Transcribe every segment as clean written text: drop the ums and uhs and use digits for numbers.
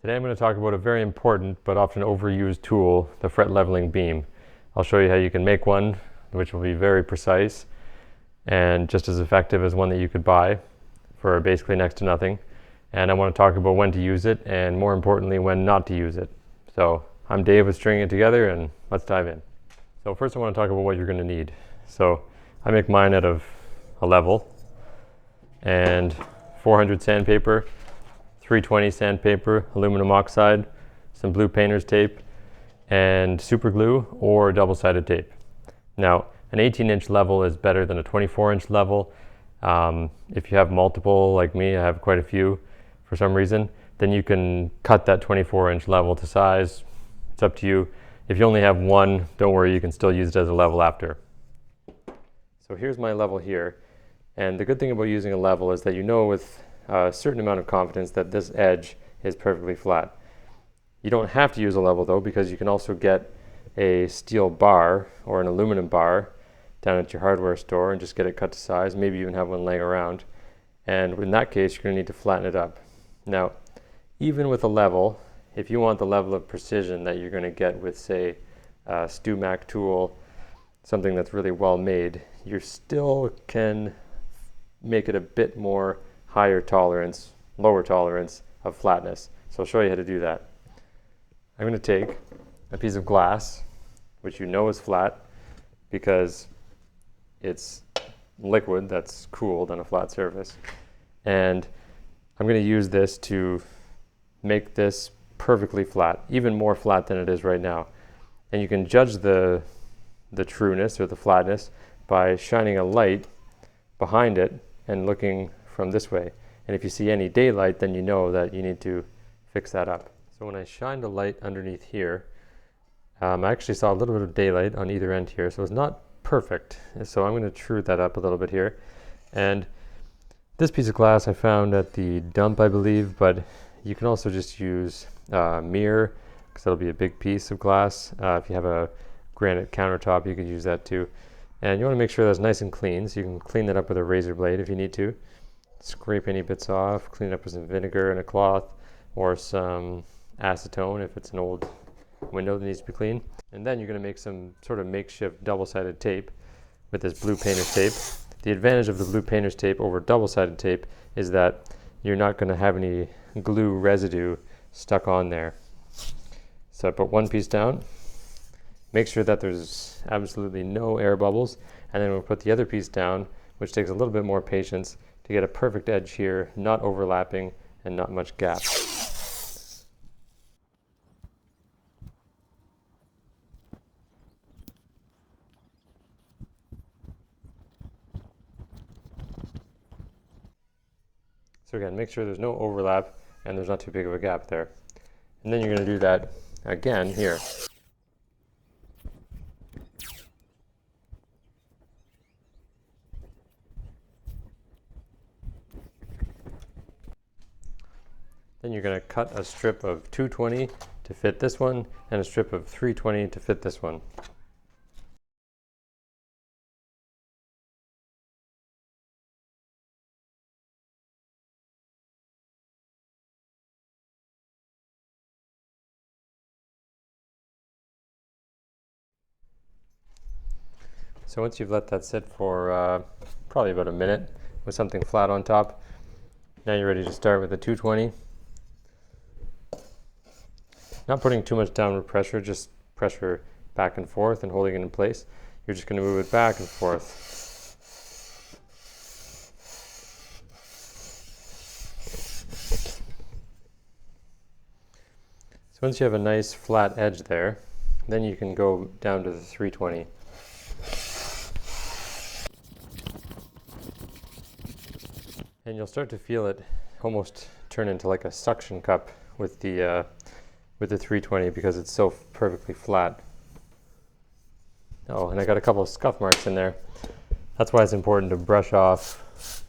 Today I'm going to talk about a very important but often overused tool, the fret leveling beam. I'll show you how you can make one which will be very precise and just as effective as one that you could buy for basically next to nothing. And I want to talk about when to use it and more importantly when not to use it. So I'm Dave with Stringing It Together and let's dive in. So first I want to talk about what you're going to need. So I make mine out of a level and 400 sandpaper, 320 sandpaper, aluminum oxide, some blue painter's tape, and super glue or double-sided tape. Now, an 18-inch level is better than a 24-inch level. If you have multiple, like me, I have quite a few for some reason, then you can cut that 24-inch level to size. It's up to you. If you only have one, don't worry, you can still use it as a level after. So here's my level here. And the good thing about using a level is that you know with a certain amount of confidence that this edge is perfectly flat. You don't have to use a level though, because you can also get a steel bar or an aluminum bar down at your hardware store and just get it cut to size, maybe even have one laying around. And in that case, you're going to need to flatten it up. Now, even with a level, if you want the level of precision that you're going to get with, say, a StewMac tool, something that's really well made, you still can make it a bit more higher tolerance, lower tolerance of flatness. So I'll show you how to do that. I'm going to take a piece of glass, which you know is flat because it's liquid that's cooled on a flat surface. And I'm going to use this to make this perfectly flat, even more flat than it is right now. And you can judge the trueness or the flatness by shining a light behind it and looking from this way. And if you see any daylight, then you know that you need to fix that up. So when I shined a light underneath here, I actually saw a little bit of daylight on either end here, so it's not perfect. So I'm going to true that up a little bit here. And this piece of glass I found at the dump, I believe, but you can also just use mirror, because that'll be a big piece of glass. If you have a granite countertop, you could use that too. And you want to make sure that's nice and clean, so you can clean that up with a razor blade if you need to. Scrape any bits off, clean it up with some vinegar and a cloth, or some acetone if it's an old window that needs to be cleaned. And then you're going to make some sort of makeshift double-sided tape with this blue painter's tape. The advantage of the blue painter's tape over double-sided tape is that you're not going to have any glue residue stuck on there. So I put one piece down, make sure that there's absolutely no air bubbles, and then we'll put the other piece down, which takes a little bit more patience to get a perfect edge here, not overlapping and not much gap. So again, make sure there's no overlap and there's not too big of a gap there. And then you're going to do that again here. Then you're going to cut a strip of 220 to fit this one and a strip of 320 to fit this one. So once you've let that sit for probably about a minute with something flat on top, now you're ready to start with the 220. Not putting too much downward pressure, just pressure back and forth and holding it in place. You're just going to move it back and forth. So once you have a nice flat edge there, then you can go down to the 320. And you'll start to feel it almost turn into like a suction cup with the 320 because it's so perfectly flat. Oh, and I got a couple of scuff marks in there. That's why it's important to brush off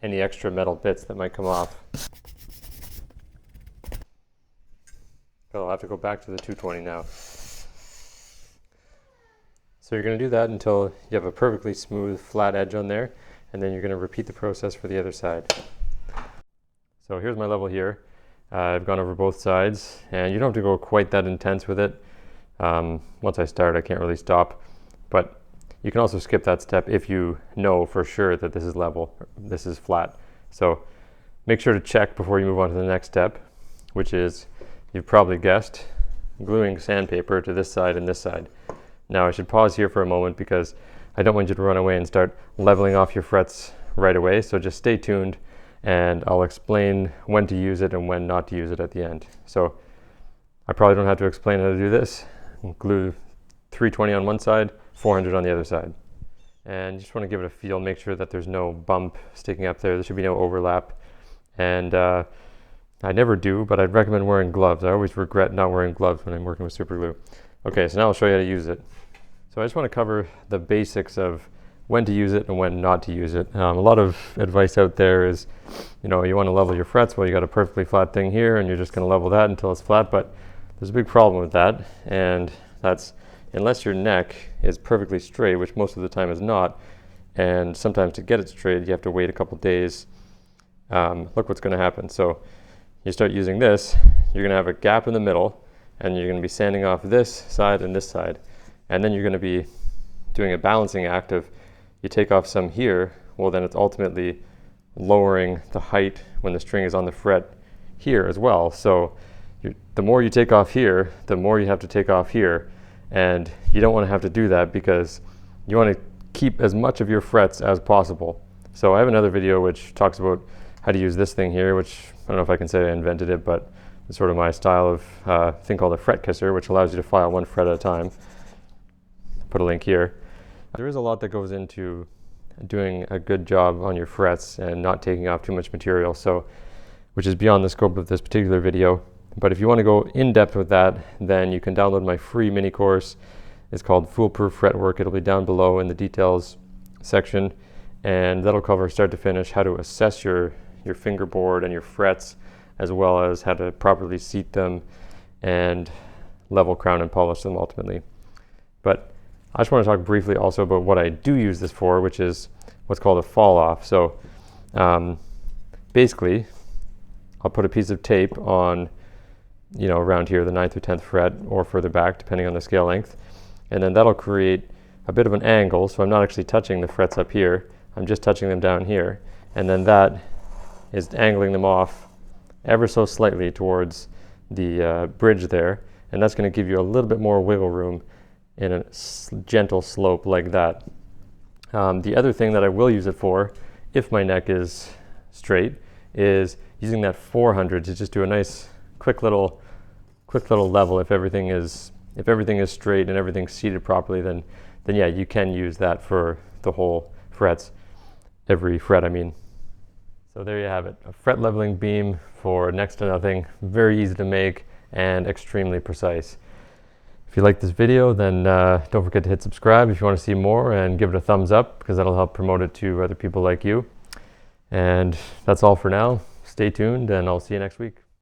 any extra metal bits that might come off. But I'll have to go back to the 220 now. So you're going to do that until you have a perfectly smooth flat edge on there, and then you're going to repeat the process for the other side. So here's my level here. I've gone over both sides, and you don't have to go quite that intense with it. Once I start, I can't really stop, but you can also skip that step if you know for sure that this is level, this is flat. So make sure to check before you move on to the next step, which is, you've probably guessed, gluing sandpaper to this side and this side. Now I should pause here for a moment because I don't want you to run away and start leveling off your frets right away, so just stay tuned and I'll explain when to use it and when not to use it at the end. So I probably don't have to explain how to do this. Glue 320 on one side, 400 on the other side. And you just want to give it a feel, make sure that there's no bump sticking up there. There should be no overlap. And I never do, but I'd recommend wearing gloves. I always regret not wearing gloves when I'm working with super glue. Okay, so now I'll show you how to use it. So I just want to cover the basics of when to use it and when not to use it. A lot of advice out there is, you know, you want to level your frets. Well, you got a perfectly flat thing here and you're just going to level that until it's flat, but there's a big problem with that, and that's unless your neck is perfectly straight, which most of the time is not, and sometimes to get it straight you have to wait a couple days. Look what's going to happen. So you start using this, you're going to have a gap in the middle, and you're going to be sanding off this side and this side, and then you're going to be doing a balancing act of, you take off some here, well then it's ultimately lowering the height when the string is on the fret here as well. So the more you take off here, the more you have to take off here, and you don't want to have to do that because you want to keep as much of your frets as possible. So I have another video which talks about how to use this thing here, which I don't know if I can say I invented it, but it's sort of my style of thing called a fret kisser, which allows you to file one fret at a time. Put a link here. There is a lot that goes into doing a good job on your frets and not taking off too much material, so which is beyond the scope of this particular video. But if you want to go in depth with that, then you can download my free mini course. It's called Foolproof Fretwork. It'll be down below in the details section, and that'll cover start to finish how to assess your fingerboard and your frets, as well as how to properly seat them and level, crown, and polish them ultimately. But I just want to talk briefly also about what I do use this for, which is what's called a fall off. So basically, I'll put a piece of tape on, you know, around here, the 9th or 10th fret, or further back, depending on the scale length. And then that'll create a bit of an angle, so I'm not actually touching the frets up here, I'm just touching them down here. And then that is angling them off ever so slightly towards the bridge there, and that's going to give you a little bit more wiggle room in a gentle slope like that. The other thing that I will use it for, if my neck is straight, is using that 400 to just do a nice quick little level. If everything is straight and everything's seated properly, then yeah, you can use that for the whole frets, every fret I mean. So there you have it, a fret leveling beam for next to nothing, very easy to make and extremely precise. If you like this video, then don't forget to hit subscribe if you want to see more, and give it a thumbs up because that'll help promote it to other people like you. And that's all for now. Stay tuned and I'll see you next week.